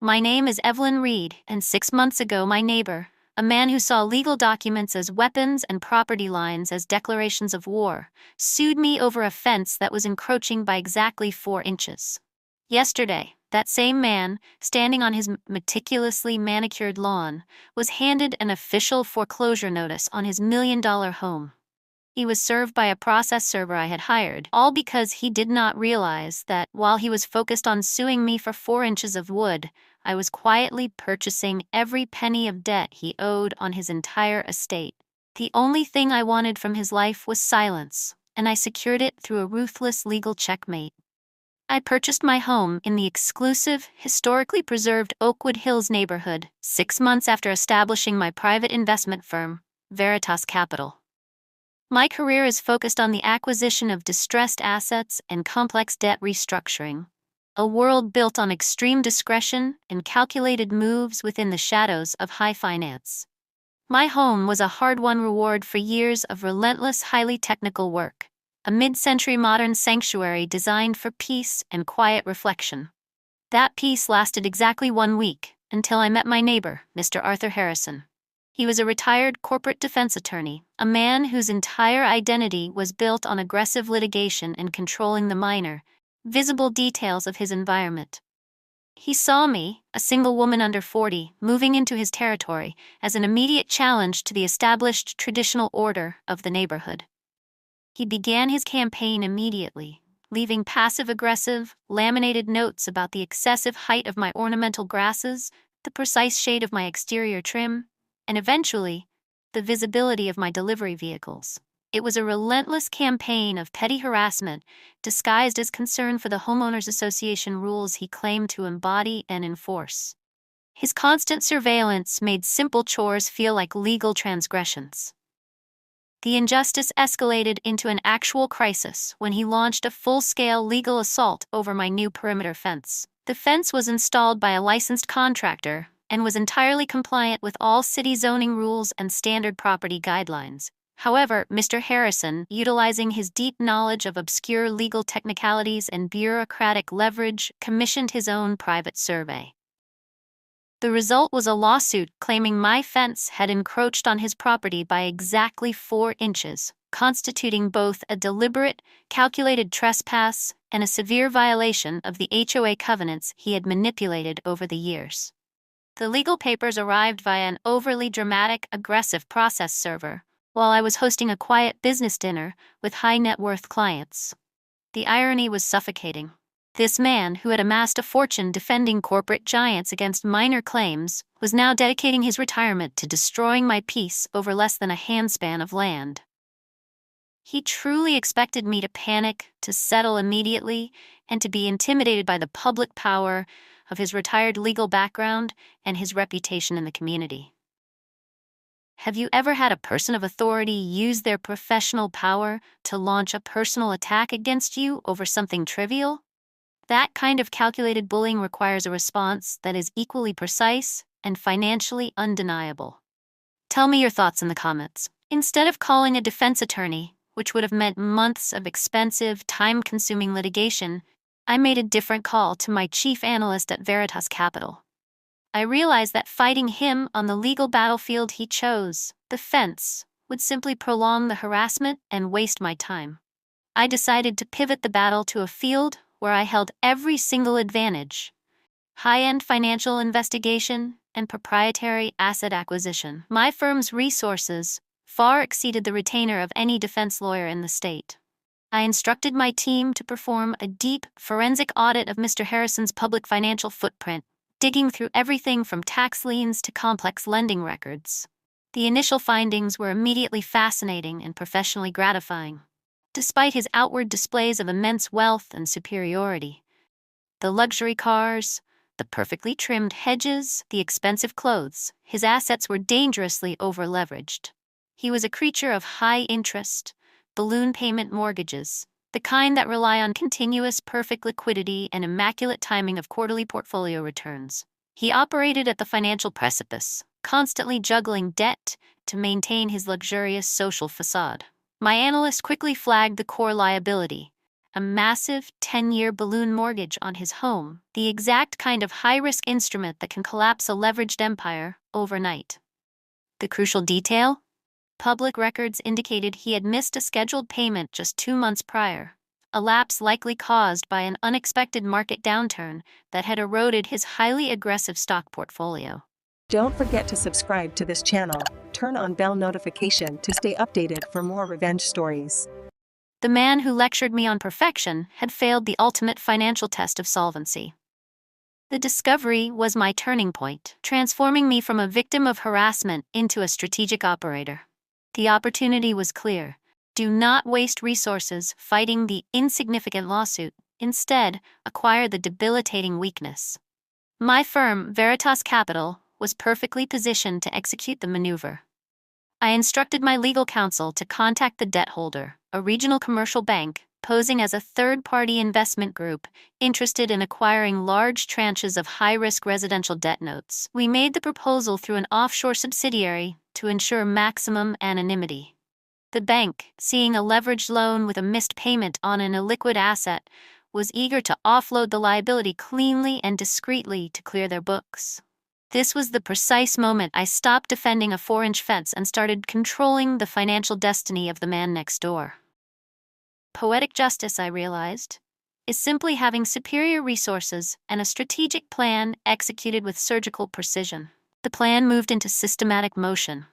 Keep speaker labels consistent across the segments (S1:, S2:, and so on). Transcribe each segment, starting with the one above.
S1: My name is Evelyn Reed, and 6 months ago my neighbor, a man who saw legal documents as weapons and property lines as declarations of war, sued me over a fence that was encroaching by exactly 4 inches. Yesterday, that same man, standing on his meticulously manicured lawn, was handed an official foreclosure notice on his $1 million home. He was served by a process server I had hired, all because he did not realize that, while he was focused on suing me for 4 inches of wood, I was quietly purchasing every penny of debt he owed on his entire estate. The only thing I wanted from his life was silence, and I secured it through a ruthless legal checkmate. I purchased my home in the exclusive, historically preserved Oakwood Hills neighborhood 6 months after establishing my private investment firm, Veritas Capital. My career is focused on the acquisition of distressed assets and complex debt restructuring, a world built on extreme discretion and calculated moves within the shadows of high finance. My home was a hard-won reward for years of relentless, highly technical work, a mid-century modern sanctuary designed for peace and quiet reflection. That peace lasted exactly 1 week, until I met my neighbor, Mr. Arthur Harrison. He was a retired corporate defense attorney, a man whose entire identity was built on aggressive litigation and controlling the minor, visible details of his environment. He saw me, a single woman under 40, moving into his territory, as an immediate challenge to the established traditional order of the neighborhood. He began his campaign immediately, leaving passive-aggressive, laminated notes about the excessive height of my ornamental grasses, the precise shade of my exterior trim, and eventually, the visibility of my delivery vehicles. It was a relentless campaign of petty harassment, disguised as concern for the homeowners association rules he claimed to embody and enforce. His constant surveillance made simple chores feel like legal transgressions. The injustice escalated into an actual crisis when he launched a full-scale legal assault over my new perimeter fence. The fence was installed by a licensed contractor and was entirely compliant with all city zoning rules and standard property guidelines. However, Mr. Harrison, utilizing his deep knowledge of obscure legal technicalities and bureaucratic leverage, commissioned his own private survey. The result was a lawsuit claiming my fence had encroached on his property by exactly 4 inches, constituting both a deliberate, calculated trespass and a severe violation of the HOA covenants he had manipulated over the years. The legal papers arrived via an overly dramatic, aggressive process server, while I was hosting a quiet business dinner with high-net-worth clients. The irony was suffocating. This man, who had amassed a fortune defending corporate giants against minor claims, was now dedicating his retirement to destroying my peace over less than a handspan of land. He truly expected me to panic, to settle immediately, and to be intimidated by the public power of his retired legal background and his reputation in the community. Have you ever had a person of authority use their professional power to launch a personal attack against you over something trivial? That kind of calculated bullying requires a response that is equally precise and financially undeniable. Tell me your thoughts in the comments. Instead of calling a defense attorney, which would have meant months of expensive, time-consuming litigation, I made a different call to my chief analyst at Veritas Capital. I realized that fighting him on the legal battlefield he chose, the fence, would simply prolong the harassment and waste my time. I decided to pivot the battle to a field where I held every single advantage: high-end financial investigation and proprietary asset acquisition. My firm's resources far exceeded the retainer of any defense lawyer in the state. I instructed my team to perform a deep, forensic audit of Mr. Harrison's public financial footprint, digging through everything from tax liens to complex lending records. The initial findings were immediately fascinating and professionally gratifying. Despite his outward displays of immense wealth and superiority, the luxury cars, the perfectly trimmed hedges, the expensive clothes, his assets were dangerously over-leveraged. He was a creature of high interest, balloon payment mortgages, the kind that rely on continuous perfect liquidity and immaculate timing of quarterly portfolio returns. He operated at the financial precipice, constantly juggling debt to maintain his luxurious social facade. My analyst quickly flagged the core liability, a massive 10-year balloon mortgage on his home, the exact kind of high-risk instrument that can collapse a leveraged empire overnight. The crucial detail? Public records indicated he had missed a scheduled payment just 2 months prior, a lapse likely caused by an unexpected market downturn that had eroded his highly aggressive stock portfolio.
S2: Don't forget to subscribe to this channel, turn on bell notification to stay updated for more revenge stories.
S1: The man who lectured me on perfection had failed the ultimate financial test of solvency. The discovery was my turning point, transforming me from a victim of harassment into a strategic operator. The opportunity was clear. Do not waste resources fighting the insignificant lawsuit. Instead, acquire the debilitating weakness. My firm, Veritas Capital, was perfectly positioned to execute the maneuver. I instructed my legal counsel to contact the debt holder, a regional commercial bank, posing as a third-party investment group interested in acquiring large tranches of high-risk residential debt notes. We made the proposal through an offshore subsidiary to ensure maximum anonymity. The bank, seeing a leveraged loan with a missed payment on an illiquid asset, was eager to offload the liability cleanly and discreetly to clear their books. This was the precise moment I stopped defending a 4-inch fence and started controlling the financial destiny of the man next door. Poetic justice, I realized, is simply having superior resources and a strategic plan executed with surgical precision. The plan moved into systematic motion.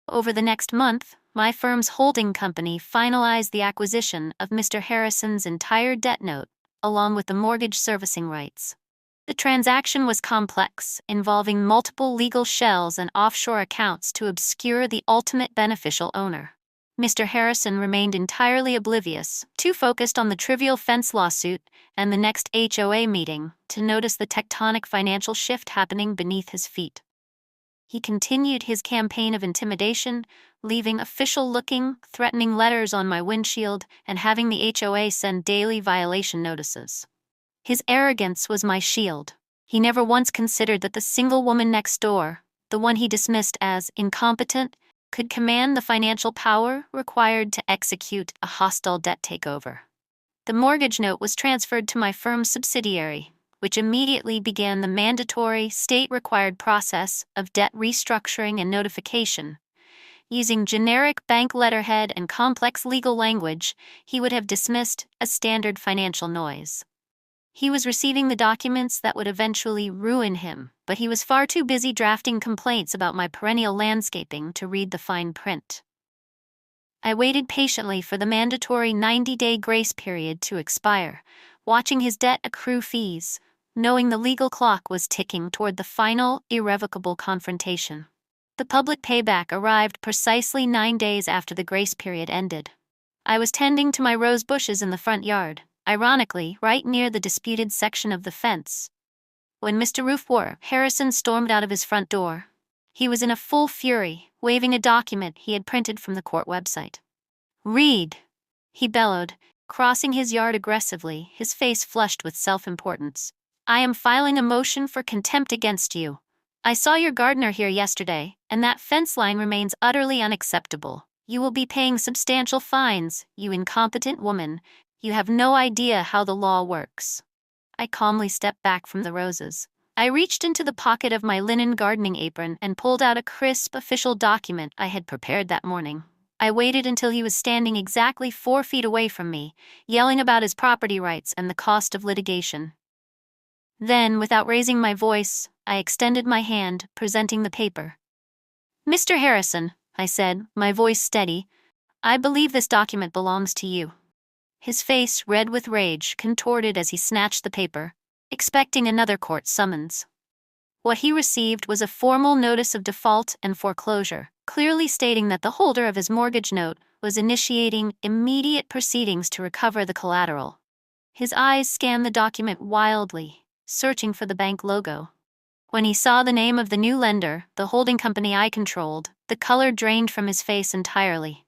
S1: Over the next month, my firm's holding company finalized the acquisition of Mr. Harrison's entire debt note, along with the mortgage servicing rights. The transaction was complex, involving multiple legal shells and offshore accounts to obscure the ultimate beneficial owner. Mr. Harrison remained entirely oblivious, too focused on the trivial fence lawsuit and the next HOA meeting to notice the tectonic financial shift happening beneath his feet. He continued his campaign of intimidation, leaving official-looking, threatening letters on my windshield and having the HOA send daily violation notices. His arrogance was my shield. He never once considered that the single woman next door, the one he dismissed as incompetent, could command the financial power required to execute a hostile debt takeover. The mortgage note was transferred to my firm's subsidiary, which immediately began the mandatory state-required process of debt restructuring and notification. Using generic bank letterhead and complex legal language, he would have dismissed as standard financial noise. He was receiving the documents that would eventually ruin him, but he was far too busy drafting complaints about my perennial landscaping to read the fine print. I waited patiently for the mandatory 90-day grace period to expire, watching his debt accrue fees, knowing the legal clock was ticking toward the final, irrevocable confrontation. The public payback arrived precisely 9 days after the grace period ended. I was tending to my rose bushes in the front yard, ironically right near the disputed section of the fence, when Mr. Harrison stormed out of his front door. He was in a full fury, waving a document he had printed from the court website. "Read!" he bellowed, crossing his yard aggressively, his face flushed with self-importance. "I am filing a motion for contempt against you. I saw your gardener here yesterday, and that fence line remains utterly unacceptable. You will be paying substantial fines, you incompetent woman. You have no idea how the law works." I calmly stepped back from the roses. I reached into the pocket of my linen gardening apron and pulled out a crisp official document I had prepared that morning. I waited until he was standing exactly 4 feet away from me, yelling about his property rights and the cost of litigation. Then, without raising my voice, I extended my hand, presenting the paper. "Mr. Harrison," I said, my voice steady, "I believe this document belongs to you." His face, red with rage, contorted as he snatched the paper, expecting another court summons. What he received was a formal notice of default and foreclosure, clearly stating that the holder of his mortgage note was initiating immediate proceedings to recover the collateral. His eyes scanned the document wildly, searching for the bank logo. When he saw the name of the new lender, the holding company I controlled, the color drained from his face entirely.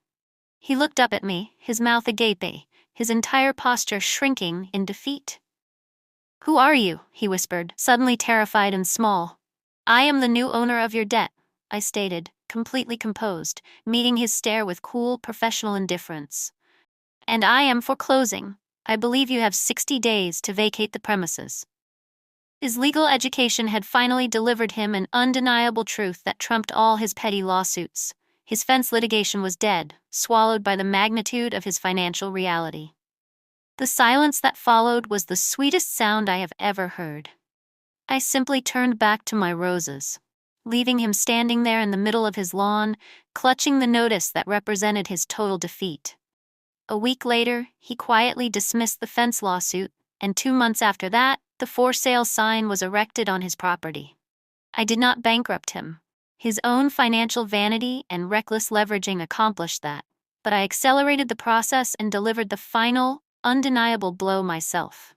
S1: He looked up at me, his mouth agape, his entire posture shrinking in defeat. "Who are you?" he whispered, suddenly terrified and small. "I am the new owner of your debt," I stated, completely composed, meeting his stare with cool, professional indifference. "And I am foreclosing." I believe you have 60 days to vacate the premises. His legal education had finally delivered him an undeniable truth that trumped all his petty lawsuits. His fence litigation was dead, swallowed by the magnitude of his financial reality. The silence that followed was the sweetest sound I have ever heard. I simply turned back to my roses, leaving him standing there in the middle of his lawn, clutching the notice that represented his total defeat. A week later, he quietly dismissed the fence lawsuit, and 2 months after that, the for sale sign was erected on his property. I did not bankrupt him. His own financial vanity and reckless leveraging accomplished that, but I accelerated the process and delivered the final, undeniable blow myself.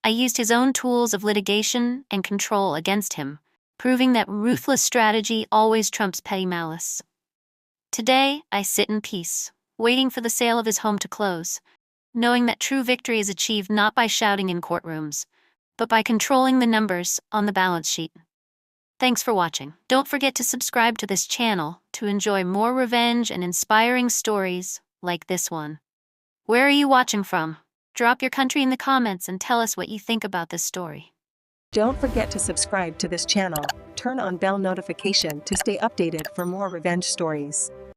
S1: I used his own tools of litigation and control against him, proving that ruthless strategy always trumps petty malice. Today, I sit in peace, waiting for the sale of his home to close, knowing that true victory is achieved not by shouting in courtrooms, but by controlling the numbers on the balance sheet. Thanks for watching. Don't forget to subscribe to this channel to enjoy more revenge and inspiring stories like this one. Where are you watching from? Drop your country in the comments and tell us what you think about this story.
S2: Don't forget to subscribe to this channel. Turn on bell notification to stay updated for more revenge stories.